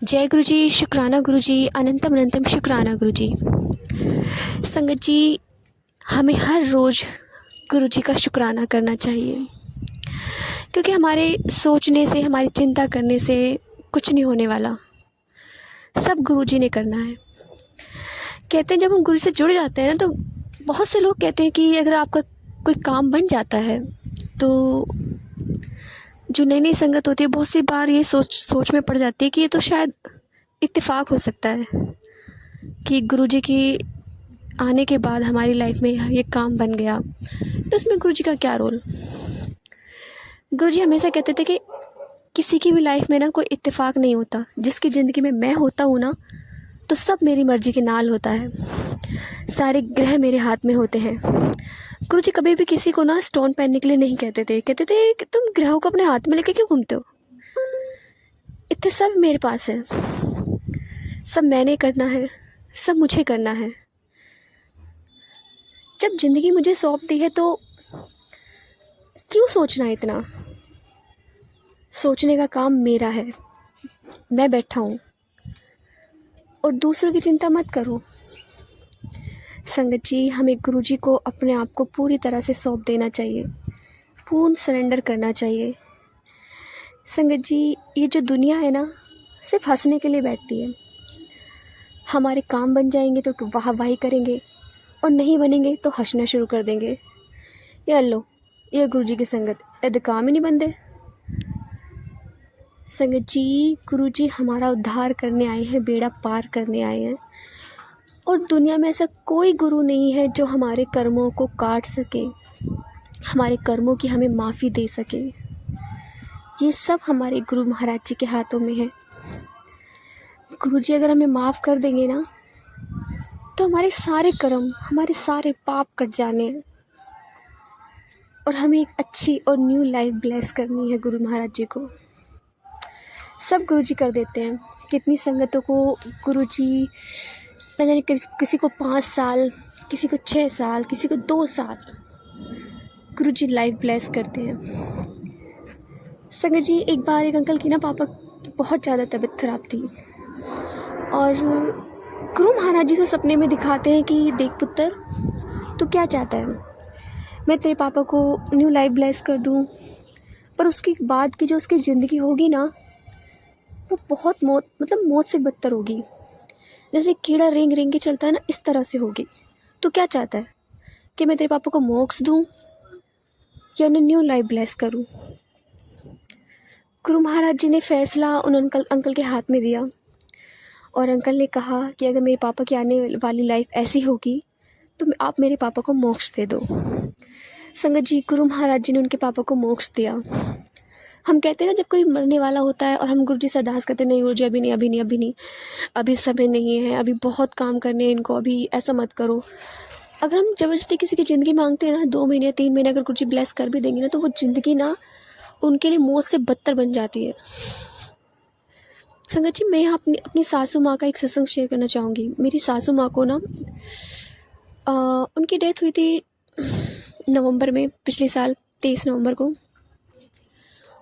जय गुरु जी, शुक्राना गुरु जी, अनंतम अनंतम शुक्राना गुरु जी। संगत जी, हमें हर रोज़ गुरु जी का शुक्राना करना चाहिए, क्योंकि हमारे सोचने से, हमारी चिंता करने से कुछ नहीं होने वाला। सब गुरु जी ने करना है। कहते हैं जब हम गुरु से जुड़ जाते हैं ना, तो बहुत से लोग कहते हैं कि अगर आपका कोई काम बन जाता है तो जो नई नई संगत होती है बहुत सी बार ये सोच में पड़ जाती है कि ये तो शायद इत्तेफाक हो सकता है कि गुरुजी की आने के बाद हमारी लाइफ में ये काम बन गया, तो इसमें गुरुजी का क्या रोल। गुरुजी हमेशा कहते थे कि किसी की भी लाइफ में ना कोई इत्तेफाक नहीं होता। जिसकी ज़िंदगी में मैं होता हूँ ना, तो सब मेरी मर्ज़ी के नाल होता है। सारे ग्रह मेरे हाथ में होते हैं। गुरुजी कभी भी किसी को ना स्टोन पहनने के लिए नहीं कहते थे कि तुम ग्रहों को अपने हाथ में लेके क्यों घूमते हो। इतने सब मेरे पास है, सब मैंने करना है, सब मुझे करना है। जब ज़िंदगी मुझे सौंप दी है तो क्यों सोचना है इतना। सोचने का काम मेरा है, मैं बैठा हूँ, और दूसरों की चिंता मत करो। संगत जी, हमें गुरुजी को अपने आप को पूरी तरह से सौंप देना चाहिए, पूर्ण सरेंडर करना चाहिए। संगत जी, ये जो दुनिया है ना, सिर्फ हंसने के लिए बैठती है। हमारे काम बन जाएंगे तो वाहवाही करेंगे, और नहीं बनेंगे तो हंसना शुरू कर देंगे। ये लो, ये गुरुजी की संगत, यदि काम ही नहीं बनते। संगत जी, गुरुजी हमारा उद्धार करने आए हैं, बेड़ा पार करने आए हैं। और दुनिया में ऐसा कोई गुरु नहीं है जो हमारे कर्मों को काट सके, हमारे कर्मों की हमें माफ़ी दे सके। ये सब हमारे गुरु महाराज जी के हाथों में है। गुरुजी अगर हमें माफ़ कर देंगे ना, तो हमारे सारे कर्म, हमारे सारे पाप कट जाने हैं, और हमें एक अच्छी और न्यू लाइफ ब्लेस करनी है गुरु महाराज जी को। सब गुरुजी कर देते हैं। कितनी संगतों को गुरुजी न जाने किसी को 5 साल, किसी को 6 साल, किसी को 2 साल गुरुजी लाइफ ब्लेस करते हैं। संगत जी, एक बार एक अंकल की ना पापा की बहुत ज़्यादा तबीयत ख़राब थी, और गुरु महाराज जी से सपने में दिखाते हैं कि देख पुत्र, तू क्या चाहता है, मैं तेरे पापा को न्यू लाइफ ब्लेस कर दूं, पर उसके बाद की जो उसकी ज़िंदगी होगी ना, वो बहुत मौत से बदतर होगी। जैसे कीड़ा रेंग रेंग के चलता है ना, इस तरह से होगी। तो क्या चाहता है कि मैं तेरे पापा को मोक्ष दूं या उन्हें न्यू लाइफ ब्लेस करूं। गुरु महाराज जी ने फैसला उन अंकल के हाथ में दिया, और अंकल ने कहा कि अगर मेरे पापा की आने वाली लाइफ ऐसी होगी तो आप मेरे पापा को मोक्ष दे दो। संगत जी, गुरु महाराज जी ने उनके पापा को मोक्ष दिया। हम कहते हैं ना, जब कोई मरने वाला होता है और हम गुरु जी से अरदास करते हैं, नहीं गुरु जी अभी नहीं, अभी समय नहीं है, अभी बहुत काम करने हैं इनको, अभी ऐसा मत करो। अगर हम ज़बरदस्ती किसी की ज़िंदगी मांगते हैं ना, 2 महीने 3 महीने अगर गुरु जी ब्लेस कर भी देंगे ना, तो वो ज़िंदगी ना उनके लिए मौत से बदतर बन जाती है। संगत जी, मैं यहाँ अपनी सासू माँ का एक सत्संग शेयर करना चाहूँगी। मेरी सासू माँ को ना उनकी डेथ हुई थी नवंबर में, पिछले साल 23 नवंबर को।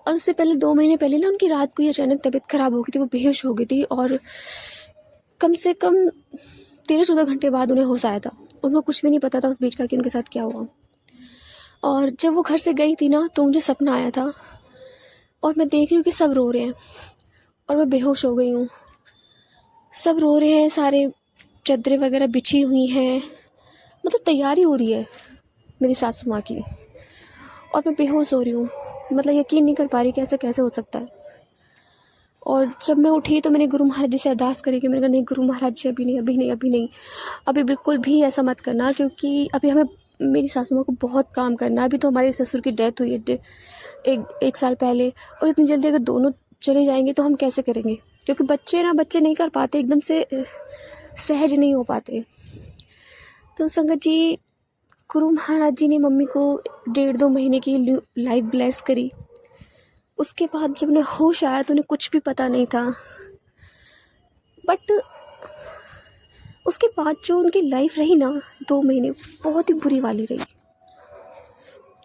और उससे पहले 2 महीने पहले ना उनकी रात को ही अचानक तबीयत ख़राब हो गई थी, वो बेहोश हो गई थी, और कम से कम 13-14 घंटे बाद उन्हें होश आया था। उनको कुछ भी नहीं पता था उस बीच का कि उनके साथ क्या हुआ। और जब वो घर से गई थी ना, तो मुझे सपना आया था, और मैं देख रही हूँ कि सब रो रहे हैं, और मैं बेहोश हो गई हूँ। सब रो रहे हैं, सारे चादरें वगैरह बिछी हुई हैं, मतलब तैयारी हो रही है मेरी सासू माँ की, और मैं बेहोश हो रही हूँ। मतलब यकीन नहीं कर पा रही कि ऐसा कैसे हो सकता है। और जब मैं उठी तो मैंने गुरु महाराज जी से अरदास करी कि मैंने कहा, नहीं गुरु महाराज जी, अभी बिल्कुल भी ऐसा मत करना, क्योंकि अभी हमें, मेरी सासू माँ को बहुत काम करना है। अभी तो हमारे ससुर की डेथ हुई है एक साल पहले, और इतनी जल्दी अगर दोनों चले जाएंगे तो हम कैसे करेंगे, क्योंकि बच्चे नहीं कर पाते, एकदम से सहज नहीं हो पाते। तो संगत जी, गुरु महाराज जी ने मम्मी को 1.5-2 महीने की लाइफ ब्लेस करी। उसके बाद जब उन्हें होश आया तो उन्हें कुछ भी पता नहीं था, बट उसके बाद जो उनकी लाइफ रही ना, 2 महीने बहुत ही बुरी वाली रही।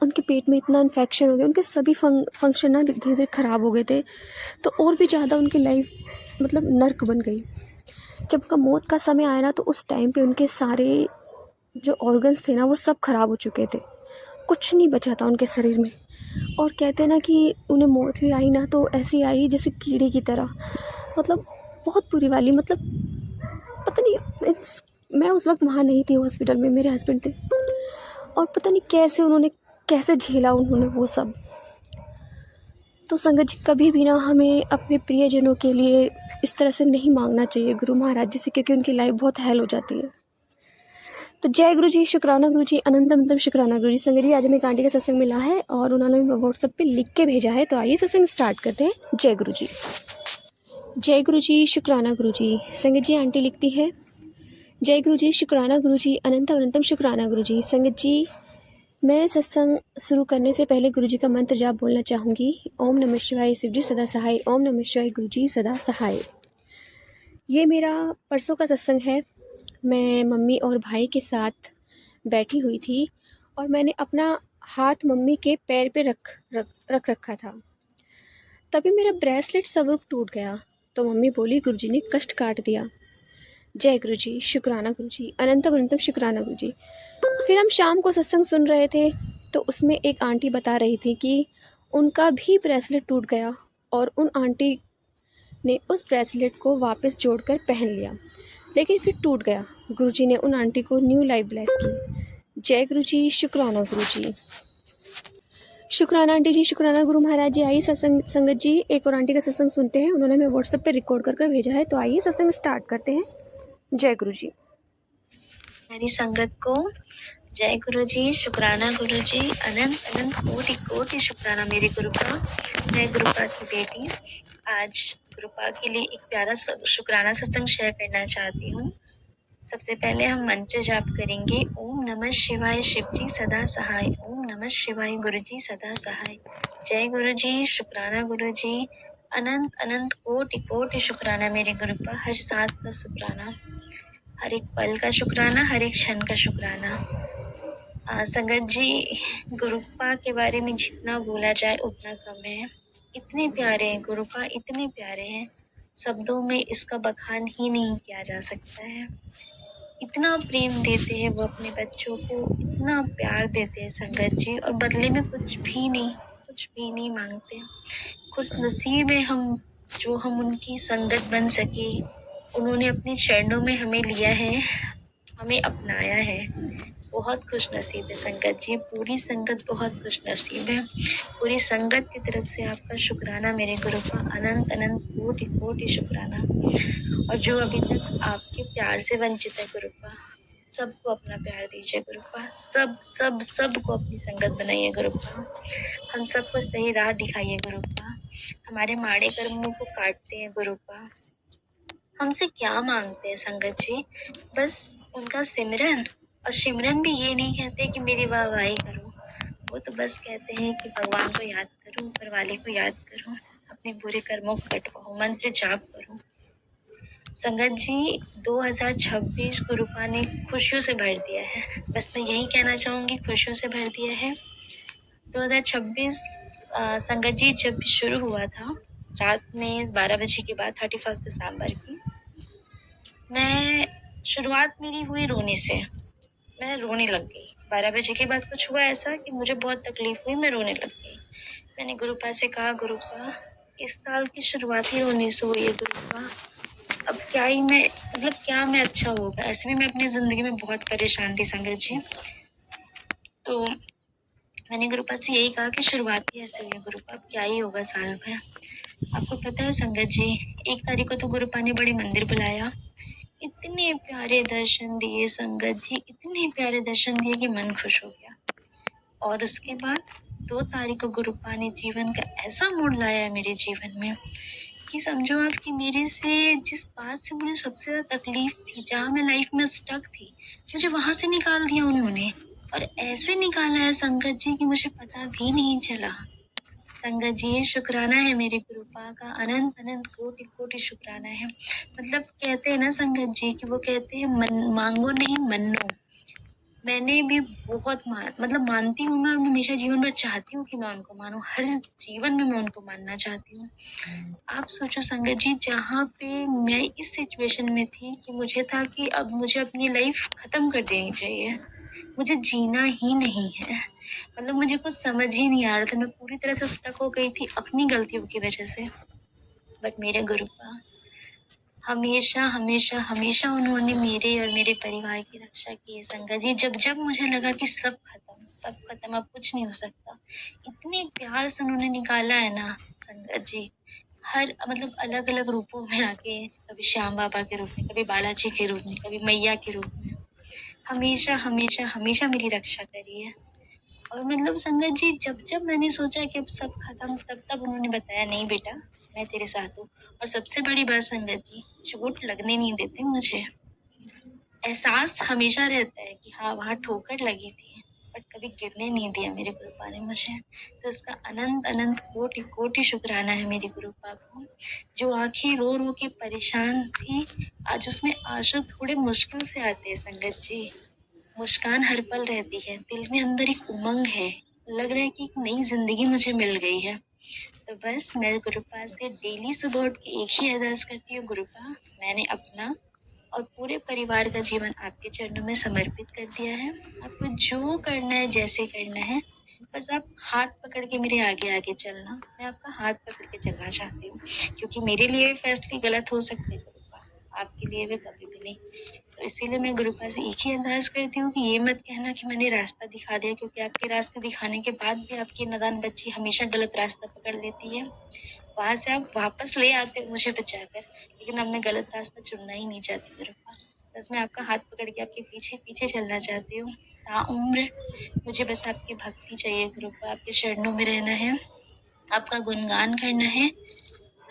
उनके पेट में इतना इन्फेक्शन हो गया, उनके सभी फंक्शन ना धीरे धीरे ख़राब हो गए थे, तो और भी ज़्यादा उनकी लाइफ मतलब नर्क बन गई। जब उनका मौत का समय आया ना, तो उस टाइम पे उनके सारे जो ऑर्गन्स थे ना, वो सब ख़राब हो चुके थे, कुछ नहीं बचा था उनके शरीर में। और कहते हैं ना कि उन्हें मौत भी आई ना, तो ऐसी आई जैसे कीड़े की तरह, मतलब बहुत बुरी वाली। मतलब पता नहीं, मैं उस वक्त वहाँ नहीं थी हॉस्पिटल में, मेरे हस्बैंड थे, और पता नहीं कैसे झेला उन्होंने वो सब। तो संगत जी, कभी भी ना हमें अपने प्रियजनों के लिए इस तरह से नहीं मांगना चाहिए गुरु महाराज जी से, क्योंकि उनकी लाइफ बहुत हेल हो जाती है। तो जय गुरु जी, शुक्राना गुरु जी, अनंतम शुक्राना गुरु जी। संगत जी, आज हमें एक आंटी का सत्संग मिला है और उन्होंने व्हाट्सएप पे लिख के भेजा है, तो आइए सत्संग स्टार्ट करते हैं। जय गुरु जी। जय गुरु जी, शुक्राना गुरु जी। संगत जी, आंटी लिखती है, जय गुरु जी, शुक्राना गुरु जी, अनंतम शुक्राना गुरु जी। संगत जी, मैं सत्संग शुरू करने से पहले गुरु जी का मंत्र जाप बोलना चाहूँगी। ओम नमः शिवाय, शिव जी सदा सहाय। ओम नमः शिवाय, गुरु जी सदा सहाय। ये मेरा परसों का सत्संग है। मैं मम्मी और भाई के साथ बैठी हुई थी और मैंने अपना हाथ मम्मी के पैर पे रख रखा था। तभी मेरा ब्रेसलेट सब टूट गया, तो मम्मी बोली, गुरु जी ने कष्ट काट दिया। जय गुरु जी, शुक्राना गुरु जी, अनंतम शुक्राना गुरु जी। फिर हम शाम को सत्संग सुन रहे थे, तो उसमें एक आंटी बता रही थी कि उनका भी ब्रेसलेट टूट गया और उन आंटी ने उस ब्रेसलेट को वापस जोड़कर पहन लिया, लेकिन फिर टूट गया। गुरुजी ने उन आंटी को न्यू लाइफ ब्लेस की। जय गुरु जी, शुक्राना गुरु जी। शुक्राना आंटी जी, शुक्राना गुरु महाराज जी। आइए सत्संग संगत जी, एक और आंटी का सत्संग सुनते हैं। उन्होंने हमें व्हाट्सएप पे रिकॉर्ड कर भेजा है, तो आइए सत्संग स्टार्ट करते हैं। जय गुरु जी। मेरी संगत को जय गुरु जी, शुक्राना गुरु जी, अनंत अनंत कोटि कोटि शुक्राना मेरे गुरु का। मैं गुरुपा की बेटी आज गुरुपा के लिए एक प्यारा शुक्राना सत्संग शेयर करना चाहती हूँ। सबसे पहले हम मंत्र जाप करेंगे। ओम नमः शिवाय, शिव जी सदा सहाय। ओम नमः शिवाय, गुरु जी सदा सहाय। जय गुरु जी, शुक्राना गुरु जी, अनंत अनंत कोटि कोटि शुक्राना मेरे गुरु का। हर सांस का शुक्राना, हर एक पल का शुक्राना, हर एक क्षण का शुक्राना। संगत जी, गुरुपा के बारे में जितना बोला जाए उतना कम है। इतने प्यारे हैं गुरुपा, इतने प्यारे हैं, शब्दों में इसका बखान ही नहीं किया जा सकता है। इतना प्रेम देते हैं वो अपने बच्चों को, इतना प्यार देते हैं संगत जी, और बदले में कुछ भी नहीं मांगते। खुश नसीब है हम जो हम उनकी संगत बन सके। उन्होंने अपने चरणों में हमें लिया है, हमें अपनाया है। बहुत खुश नसीब है संगत जी, पूरी संगत बहुत खुश नसीब है। पूरी संगत की तरफ से आपका शुक्राना मेरे गुरु का, अनंत अनंत कोटि कोटि शुक्राना। और जो अभी तक आपके प्यार से वंचित है गुरुपा, सबको अपना प्यार दीजिए गुरुपा। सबको अपनी संगत बनाइए गुरुपा। हम सबको सही राह दिखाइए गुरुपा। हमारे माड़े कर्मों को काटते हैं गुरुपा। हमसे क्या मांगते हैं संगत जी? बस उनका सिमरन। और सिमरन भी ये नहीं कहते कि मेरी वाहवाही करो, वो तो बस कहते हैं कि भगवान को याद करो, ऊपर वाले को याद करो, अपने बुरे कर्मों को कटवाओ, मंत्र जाप करो। संगत जी, 2026 गुरुपा ने खुशियों से भर दिया है। बस मैं यही कहना चाहूंगी, खुशियों से भर दिया है। 2026 संगत जी जब शुरू हुआ था, रात में 12 बजे के बाद 31 दिसंबर की, मैं शुरुआत मेरी हुई रोने से। मैं रोने लग गई। 12 बजे के बाद कुछ हुआ ऐसा कि मुझे बहुत तकलीफ हुई, मैं रोने लग गई। मैंने गुरुपा से कहा, गुरुपा इस साल की शुरुआत ही रोने से हुई है गुरुपा, अब क्या मैं अच्छा होगा। ऐसे भी मैं अपनी जिंदगी में बहुत परेशान थी संगत जी। तो मैंने गुरुपा से यही कहा कि शुरुआत ही ऐसे हुई है गुरुपा, अब क्या ही होगा साल भर। आपको पता है संगत जी, 1 तारीख को तो गुरुपा ने बड़े मंदिर बुलाया, इतने प्यारे दर्शन दिए संगत जी, इतने प्यारे दर्शन दिए कि मन खुश हो गया। और उसके बाद 2 तारीख को गुरुपा ने जीवन का ऐसा मोड़ लाया है मेरे जीवन में कि समझो आप कि मेरे से जिस बात से मुझे सबसे ज्यादा तकलीफ थी, जहाँ मैं लाइफ में स्टक थी, मुझे वहां से निकाल दिया उन्होंने। और ऐसे निकाला है संगत जी कि मुझे पता भी नहीं चला। संगत जी, शुक्राना है मेरे गुरुपा का, अनंत अनंत कोटि कोटि शुक्राना है। मतलब कहते हैं ना संगत जी कि वो कहते हैं मांगो नहीं मन्नो। मैंने भी बहुत मानती हूँ मैं, और मैं हमेशा जीवन भर चाहती हूँ कि मैं उनको मानूँ, हर जीवन में मैं उनको मानना चाहती हूँ। आप सोचो संगत जी, जहाँ पे मैं इस सिचुएशन में थी कि मुझे था कि अब मुझे अपनी लाइफ खत्म कर देनी चाहिए, मुझे जीना ही नहीं है, मुझे कुछ समझ ही नहीं आ रहा था, मैं पूरी तरह से स्टक हो गई थी अपनी गलतियों की वजह से। बट मेरे गुरुपा हमेशा हमेशा हमेशा उन्होंने मेरे और मेरे परिवार की रक्षा की है संगत जी। जब जब मुझे लगा कि सब खत्म, अब कुछ नहीं हो सकता, इतने प्यार से उन्होंने निकाला है ना संगत जी, हर अलग अलग रूपों में आके, कभी श्याम बाबा के रूप में, कभी बालाजी के रूप में, कभी मैया के रूप में, हमेशा हमेशा हमेशा मेरी रक्षा करी है। और संगत जी, जब जब मैंने सोचा कि अब सब खत्म, तब तब उन्होंने बताया नहीं बेटा, मैं तेरे साथ हूँ। और सबसे बड़ी बात संगत जी, चोट लगने नहीं देते मुझे। एहसास हमेशा रहता है कि हाँ वहाँ ठोकर लगी थी, बट कभी गिरने नहीं दिया मेरे गुरुपा ने मुझे। तो इसका अनंत अनंत कोटि कोटि शुक्राना है मेरे गुरुपा को, जो आंखें रो रो के परेशान थी, आज उसमें आंसू थोड़े मुश्किल से आते हैं संगत जी। मुस्कान हर पल रहती है, दिल में अंदर एक उमंग है, लग रहा है कि एक नई जिंदगी मुझे मिल गई है। तो बस मैं गुरुपा से डेली सुबह उठ के एक ही अरदास करती हूँ, गुरुपा मैंने अपना और पूरे परिवार का जीवन आपके चरणों में समर्पित कर दिया है। आपको जो करना है, जैसे करना है, बस आप हाथ पकड़ के मेरे आगे आगे चलना। मैं आपका हाथ पकड़ के चलना चाहती हूँ, क्योंकि मेरे लिए फैसले गलत हो सकते हैं गुरुपा, आपके लिए भी कभी भी नहीं। तो इसीलिए मैं गुरुपा से एक ही अरदास करती हूँ कि ये मत कहना कि मैंने रास्ता दिखा दिया, क्योंकि आपके रास्ते दिखाने के बाद भी आपकी नादान बच्ची हमेशा गलत रास्ता पकड़ लेती है। वहां से आप वापस ले आते हो मुझे बचाकर, लेकिन अब मैं गलत रास्ता चुनना ही नहीं चाहती गुरुपा। बस मैं आपका हाथ पकड़ के आपके पीछे पीछे चलना चाहती हूँ ताउम्र। मुझे बस आपकी भक्ति चाहिए गुरुपा, आपके चरणों में रहना है, आपका गुणगान करना है,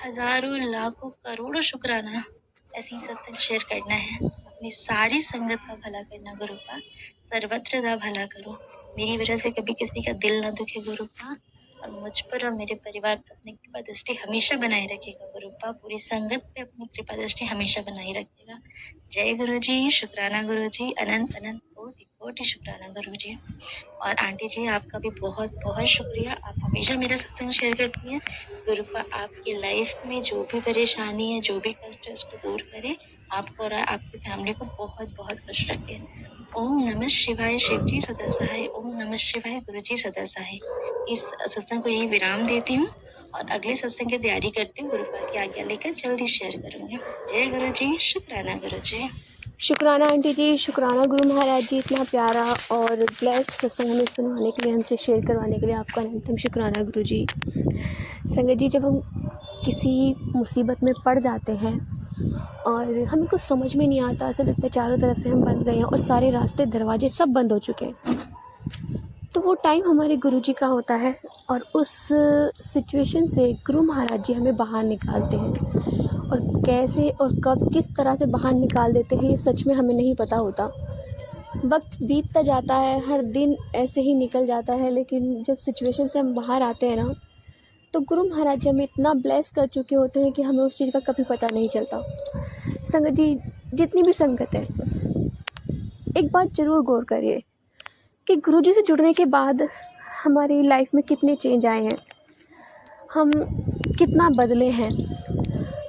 हजारों लाखों करोड़ों शुक्राना ऐसी सत्संग शेयर करना है, अपनी सारी संगत का भला करना गुरुपा, सर्वत्र का भला करो। मेरी वजह से कभी किसी का दिल ना दुखे गुरुपा, और मुझ पर और मेरे परिवार पर अपनी कृपा दृष्टि हमेशा बनाए रखेगा गुरुपा, पूरी संगत पे अपनी कृपा दृष्टि हमेशा बनाए रखेगा। जय गुरु जी, शुक्राना गुरु जी, अनंत अनंत कोटि कोटि शुक्राना गुरु जी। और आंटी जी, आपका भी बहुत बहुत शुक्रिया, आप हमेशा मेरा सत्संग शेयर करती हैं। गुरुपा आपकी लाइफ में जो भी परेशानी है, जो भी कष्ट है, उसको दूर करे, आपको और आपकी फैमिली को बहुत बहुत खुश रखे। ओम नमः शिवाय, शिव जी सदा सहाय। ओम नमः शिवाय, गुरु जी सदा सहाय। इस सत्संग को यही विराम देती हूँ और अगले सत्संग की तैयारी करती हूँ, गुरुपा की आज्ञा लेकर जल्दी शेयर करूंगी। जय गुरु जी, शुक्राना गुरु जी। शुक्राना आंटी जी, शुक्राना गुरु महाराज जी, इतना प्यारा और ब्लेस्ड सत्संग हमें सुनवाने के लिए, हमसे शेयर करवाने के लिए आपका अनंतम शुक्राना गुरु जी। संगत जी, जब हम किसी मुसीबत में पड़ जाते हैं और हमें कुछ समझ में नहीं आता, ऐसा लगता है चारों तरफ से हम बंद गए हैं और सारे रास्ते दरवाजे सब बंद हो चुके हैं, तो वो टाइम हमारे गुरु जी का होता है और उस सिचुएशन से गुरु महाराज जी हमें बाहर निकालते हैं। और कैसे और कब किस तरह से बाहर निकाल देते हैं, ये सच में हमें नहीं पता होता। वक्त बीतता जाता है, हर दिन ऐसे ही निकल जाता है, लेकिन जब सिचुएशन से हम बाहर आते हैं ना, तो गुरु महाराज जी हमें इतना ब्लेस कर चुके होते हैं कि हमें उस चीज़ का कभी पता नहीं चलता। संगत जी, जितनी भी संगत है, एक बात ज़रूर गौर करिए कि गुरु जी से जुड़ने के बाद हमारी लाइफ में कितने चेंज आए हैं, हम कितना बदले हैं,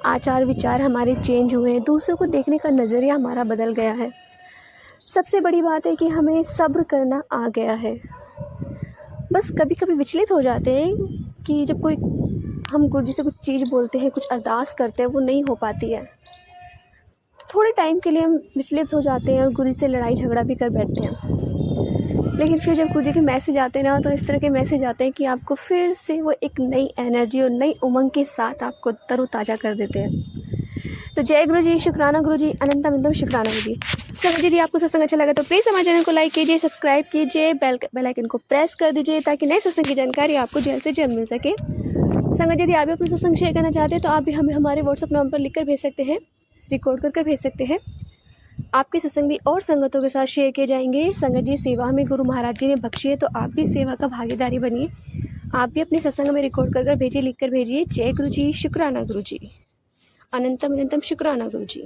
आचार विचार हमारे चेंज हुए हैं, दूसरों को देखने का नज़रिया हमारा बदल गया है। सबसे बड़ी बात है कि हमें सब्र करना आ गया है। बस कभी कभी विचलित हो जाते हैं कि जब कोई हम गुरु जी से कुछ चीज़ बोलते हैं, कुछ अरदास करते हैं, वो नहीं हो पाती है, तो थोड़े टाइम के लिए हम विचलित हो जाते हैं और गुरु जी से लड़ाई झगड़ा भी कर बैठते हैं। लेकिन फिर जब गुरु जी के मैसेज आते हैं ना, तो इस तरह के मैसेज आते हैं कि आपको फिर से वो एक नई एनर्जी और नई उमंग के साथ आपको तरोताज़ा कर देते हैं। तो जय गुरु जी, शुक्राना गुरु जी, अनंतम अनंतम शुक्राना गुरु जी। संगत जी, यदि आपको सत्संग अच्छा लगा तो प्लीज़ हमारे चैनल को लाइक कीजिए, सब्सक्राइब कीजिए, बेल आइकन को प्रेस कर दीजिए, ताकि नए सत्संग की जानकारी आपको जल्द से जल्द मिल सके। संगत जी, यदि आप भी अपना सत्संग शेयर करना चाहते हैं तो आप भी हमें हमारे व्हाट्सअप नंबर पर लिख कर भेज सकते हैं, रिकॉर्ड कर भेज सकते हैं। आपके सत्संग भी और संगतों के साथ शेयर किए जाएंगे। संगत जी, सेवा हमें गुरु महाराज जी ने बख्शी है, तो आप भी सेवा का भागीदारी बनिए। आप भी अपने सत्संग में रिकॉर्ड कर भेजिए, लिख कर भेजिए। जय गुरु जी, शुक्राना गुरु जी, अनंतम अनंतम शुक्राना गुरु जी।